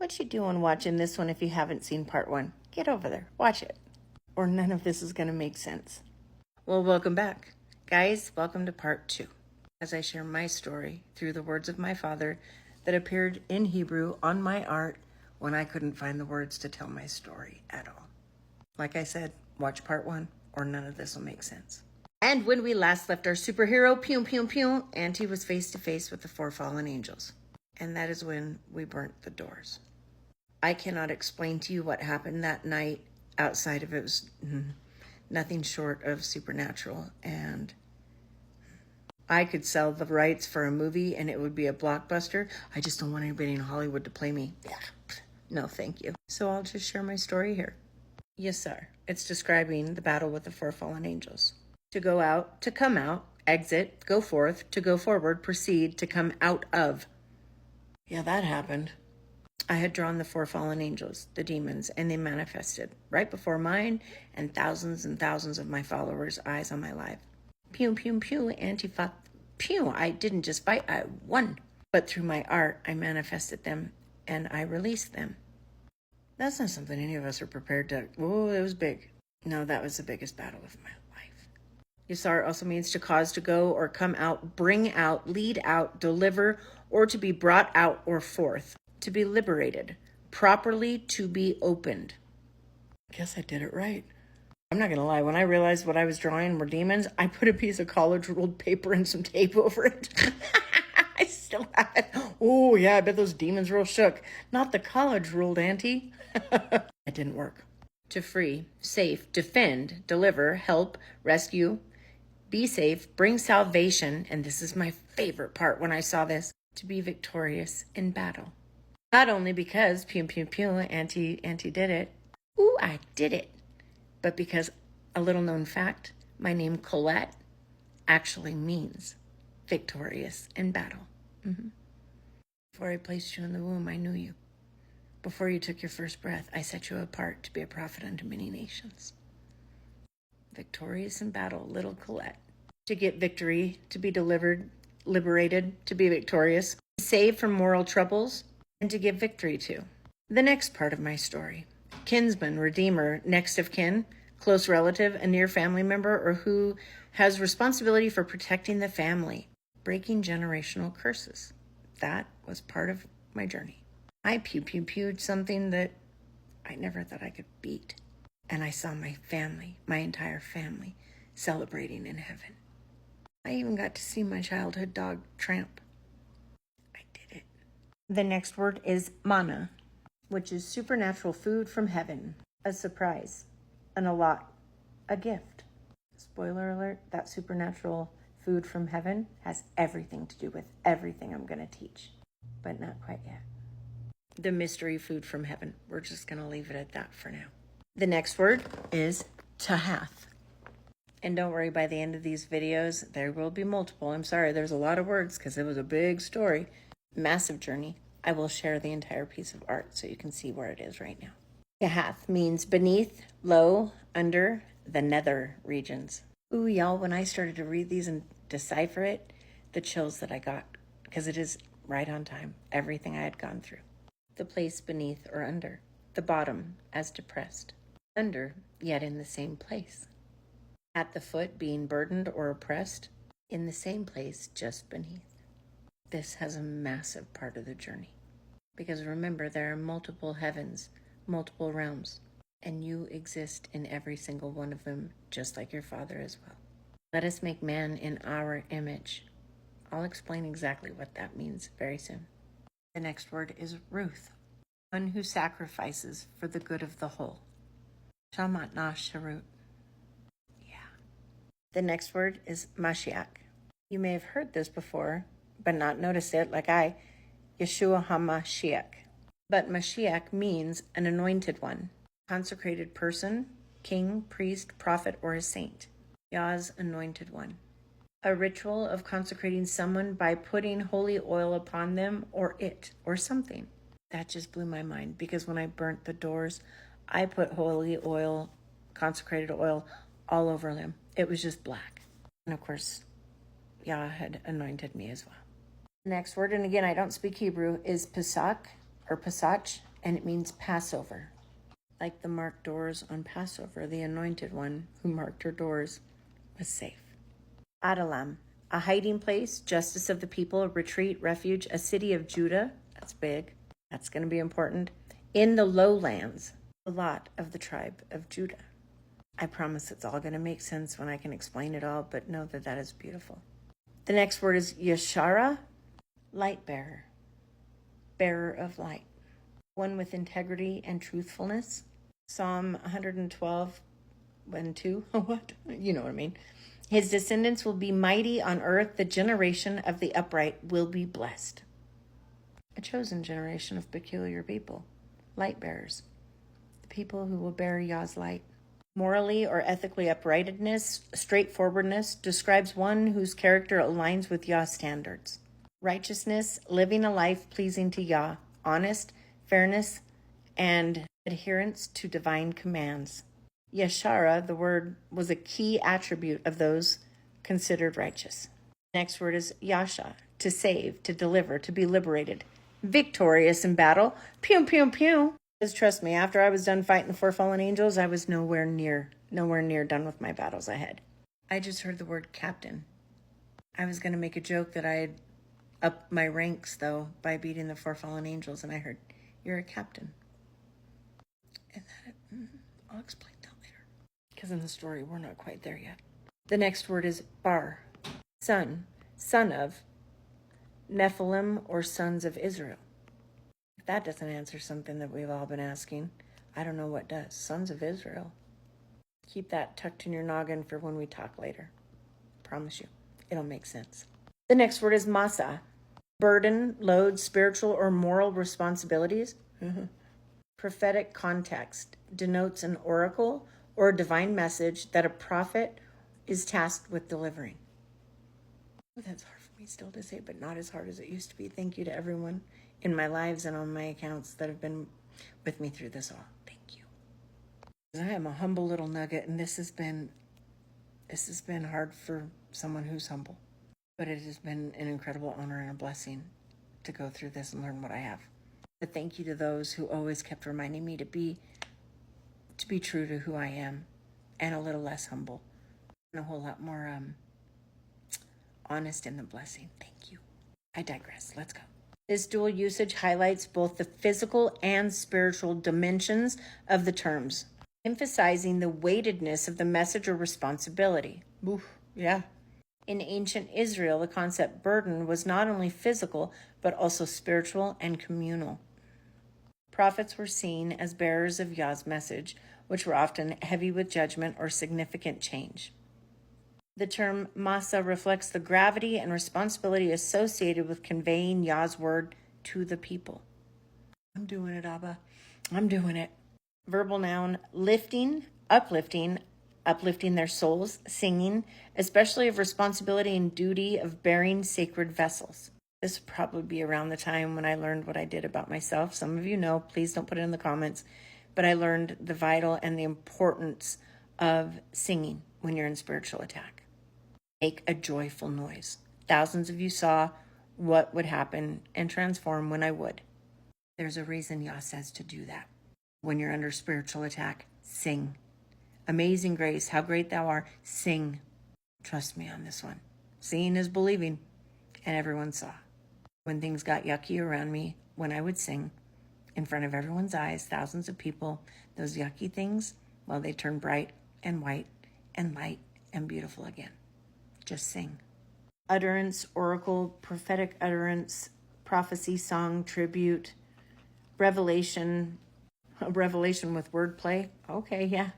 What you doing watching this one if you haven't seen part one? Get over there, watch it. Or none of this is going to make sense. Well, welcome back. Guys, welcome to part two. As I share my story through the words of my father that appeared in Hebrew on my art when I couldn't find the words to tell my story at all. Like I said, watch part one or none of this will make sense. And when we last left our superhero, pew, pew, pew, Auntie was face to face with the four fallen angels. And that is when we burnt the doors. I cannot explain to you what happened that night outside of it was nothing short of supernatural. And I could sell the rights for a movie and it would be a blockbuster. I just don't want anybody in Hollywood to play me. No, thank you. So I'll just share my story here. Yes, sir. It's describing the battle with the four fallen angels. To go out, to come out, exit, go forth, to go forward, proceed, to come out of. Yeah, that happened. I had drawn the four fallen angels, the demons, and they manifested right before mine and thousands of my followers' eyes on my life. Pew, pew, pew, Antifa, pew. I didn't just fight, I won. But through my art, I manifested them and I released them. That's not something any of us are prepared to. Oh, it was big. No, that was the biggest battle of my life. Yasar also means to cause to go or come out, bring out, lead out, deliver, or to be brought out or forth. To be liberated, properly to be opened. I guess I did it right. I'm not going to lie. When I realized what I was drawing were demons, I put a piece of college ruled paper and some tape over it. I still have it. Oh, yeah, I bet those demons real shook. Not the college ruled, Auntie. It didn't work. To free, safe, defend, deliver, help, rescue, be safe, bring salvation, and this is my favorite part when I saw this, to be victorious in battle. Not only because, pew, pew, pew, Auntie did it. Ooh, I did it. But because, a little known fact, my name Colette actually means victorious in battle. Before I placed you in the womb, I knew you. Before you took your first breath, I set you apart to be a prophet unto many nations. Victorious in battle, little Colette. To get victory, to be delivered, liberated, to be victorious, saved from moral troubles, and to give victory to. The next part of my story. Kinsman, redeemer, next of kin, close relative, a near family member, or who has responsibility for protecting the family, breaking generational curses. That was part of my journey. I pew-pew-pewed something that I never thought I could beat. And I saw my family, my entire family, celebrating in heaven. I even got to see my childhood dog, Tramp. I did it. The next word is mana, which is supernatural food from heaven, a surprise, an allot, a gift. Spoiler alert, that supernatural food from heaven has everything to do with everything I'm going to teach, but not quite yet. The mystery food from heaven. We're just going to leave it at that for now. The next word is tahath. And don't worry, by the end of these videos, there will be multiple. I'm sorry, there's a lot of words because it was a big story. Massive journey. I will share the entire piece of art so you can see where it is right now. Tahath means beneath, low, under, the nether regions. Ooh, y'all, when I started to read these and decipher it, the chills that I got, because it is right on time, everything I had gone through. The place beneath or under, the bottom as depressed, under, yet in the same place. At the foot being burdened or oppressed, in the same place just beneath. This has a massive part of the journey. Because remember, there are multiple heavens, multiple realms, and you exist in every single one of them, just like your Father as well. Let us make man in our image. I'll explain exactly what that means very soon. The next word is Ruth, one who sacrifices for the good of the whole. Shamat na sharut. Yeah. The next word is Mashiach. You may have heard this before, but not noticed it like I, Yeshua HaMashiach. But Mashiach means an anointed one, consecrated person, king, priest, prophet, or a saint. Yah's anointed one. A ritual of consecrating someone by putting holy oil upon them or it or something. That just blew my mind because when I burnt the doors, I put holy oil, consecrated oil all over them. It was just black. And of course, Yah had anointed me as well. The next word, and again, I don't speak Hebrew, is Pesach or Pesach, and it means Passover. Like the marked doors on Passover, the anointed one who marked her doors was safe. Adullam, a hiding place, justice of the people, a retreat, refuge, a city of Judah. That's big. That's going to be important. In the lowlands, a lot of the tribe of Judah. I promise it's all going to make sense when I can explain it all, but know that that is beautiful. The next word is Yeshara, light bearer, bearer of light, one with integrity and truthfulness. Psalm 112, 1, 2, what? You know what I mean. His descendants will be mighty on earth. The generation of the upright will be blessed. A chosen generation of peculiar people, light bearers, the people who will bear Yah's light. Morally or ethically uprightness, straightforwardness, describes one whose character aligns with Yah's standards. Righteousness, living a life pleasing to Yah, honest, fairness, and adherence to divine commands. Yeshara, the word, was a key attribute of those considered righteous. Next word is Yasha, to save, to deliver, to be liberated. Victorious in battle. Pew, pew, pew. Because trust me, after I was done fighting the 4 fallen angels, I was nowhere near done with my battles ahead. I just heard the word captain. I was going to make a joke that I had upped my ranks, though, by beating the 4 fallen angels, and I heard, you're a captain. And I'll explain that later. Because in the story, we're not quite there yet. The next word is Bar, son of Nephilim or sons of Israel. If that doesn't answer something that we've all been asking, I don't know what does. Sons of Israel. Keep that tucked in your noggin for when we talk later. Promise you, it'll make sense. The next word is Masa, burden, load, spiritual or moral responsibilities. Prophetic context denotes an oracle or a divine message that a prophet is tasked with delivering. Oh, that's hard for me still to say, but not as hard as it used to be. Thank you to everyone in my lives and on my accounts that have been with me through this all. Thank you. I am a humble little nugget, and this has been hard for someone who's humble. But it has been an incredible honor and a blessing to go through this and learn what I have. But thank you to those who always kept reminding me to be true to who I am, and a little less humble, and a whole lot more honest in the blessing. Thank you. I digress. Let's go. This dual usage highlights both the physical and spiritual dimensions of the terms, emphasizing the weightedness of the message or responsibility. Oof, yeah. In ancient Israel, the concept burden was not only physical, but also spiritual and communal. Prophets were seen as bearers of Yah's message, which were often heavy with judgment or significant change. The term Masa reflects the gravity and responsibility associated with conveying Yah's word to the people. I'm doing it, Abba. I'm doing it. Verbal noun, lifting, uplifting their souls, singing, especially of responsibility and duty of bearing sacred vessels. This would probably be around the time when I learned what I did about myself. Some of you know, please don't put it in the comments, but I learned the vital and the importance of singing when you're in spiritual attack. Make a joyful noise. Thousands of you saw what would happen and transform when I would. There's a reason Yah says to do that. When you're under spiritual attack, sing. Amazing grace, how great thou art, sing. Trust me on this one. Seeing is believing, and everyone saw. When things got yucky around me, when I would sing, in front of everyone's eyes, thousands of people, those yucky things, well, they turn bright and white and light and beautiful again. Just sing. Utterance, oracle, prophetic utterance, prophecy, song, tribute, revelation, a revelation with wordplay. Okay, yeah.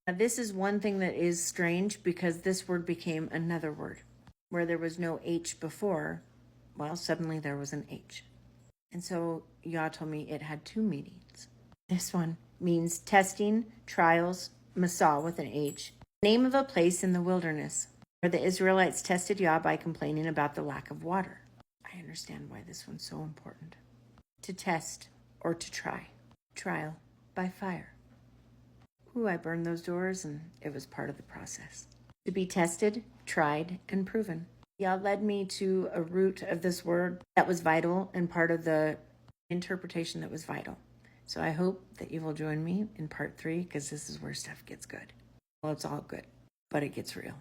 Now, this is one thing that is strange because this word became another word. Where there was no H before, well, suddenly there was an H. And so Yah told me it had 2 meanings. This one means testing, trials, Masah with an H, name of a place in the wilderness, where the Israelites tested Yah by complaining about the lack of water. I understand why this one's so important. To test or to try. Trial by fire. Ooh, I burned those doors and it was part of the process. To be tested, tried, and proven. Yah led me to a root of this word that was vital and part of the interpretation that was vital. So I hope that you will join me in part 3, because this is where stuff gets good. Well, it's all good, but it gets real.